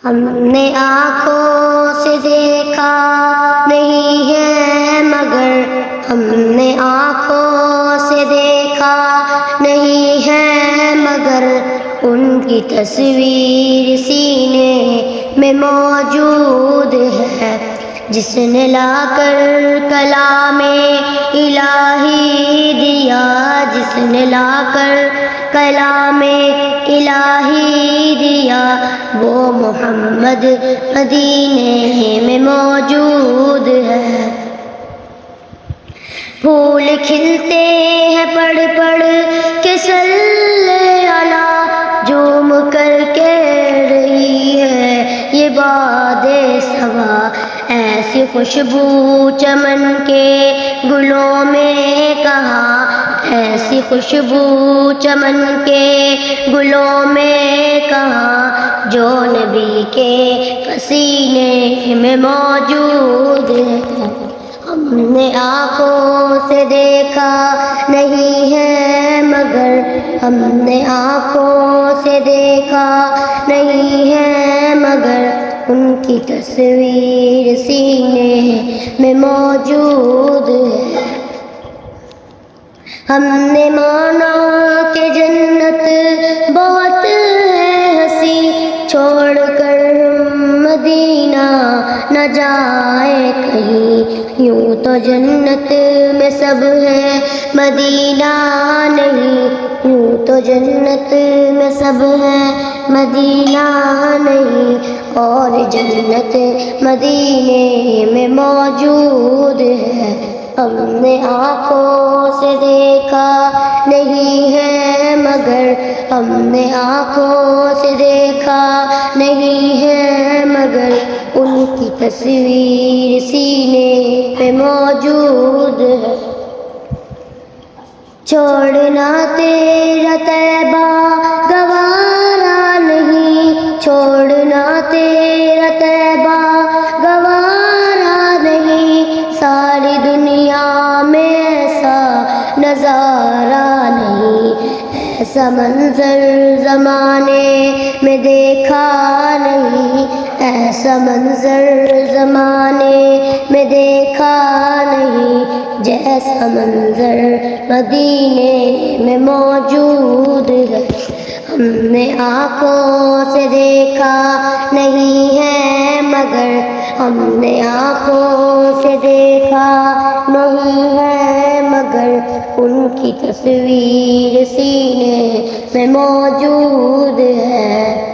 ہم نے آنکھوں سے دیکھا نہیں ہے مگر ہم نے آنکھوں سے دیکھا نہیں ہے مگر ان کی تصویر سینے میں موجود ہے. جس نے لا کر کلام الہی دیا، جس نے لا کر کلام الہی دیا، وہ محمد مدینے میں موجود ہے. پھول کھلتے ہیں پڑھ پڑھ کے صلی علی، جھوم کر کہہ رہی ہے یہ باد صبا. ایسی خوشبو چمن کے گلوں میں کہاں، ایسی خوشبو چمن کے گلوں میں کہاں، جو نبی کے پسینے میں موجود ہے. ہم نے آنکھوں سے دیکھا نہیں ہے مگر ہم نے آنکھوں سے دیکھا نہیں ہے مگر ان کی تصویر سینے میں موجود ہے. ہم نے مانا کہ جنت بہت ہے ہنسی، چھوڑ کر مدینہ نہ جائے کہیں. یوں تو جنت میں سب ہے مدینہ نہیں، یوں تو جنت میں سب ہے مدینہ نہیں، اور جنت مدینے میں موجود ہے. ہم نے آنکھوں سے دیکھا نہیں ہے مگر ہم نے آنکھوں سے دیکھا نہیں ہے مگر ان کی تصویر سینے پہ موجود ہے. چھوڑنا تیرا طیبہ گوارا نہیں، چھوڑنا تیرا طیبہ گوارا نہیں، ساری دنیا میں ایسا نظارہ نہیں، ایسا منظر زمانے میں دیکھا نہیں، ایسا منظر زمانے میں دیکھا نہیں، جیسا منظر مدینے میں موجود ہے. ہم نے آنکھوں سے دیکھا نہیں ہے مگر ہم نے آنکھوں سے دیکھا نہیں ہے مگر ان کی تصویر سینے میں موجود ہے.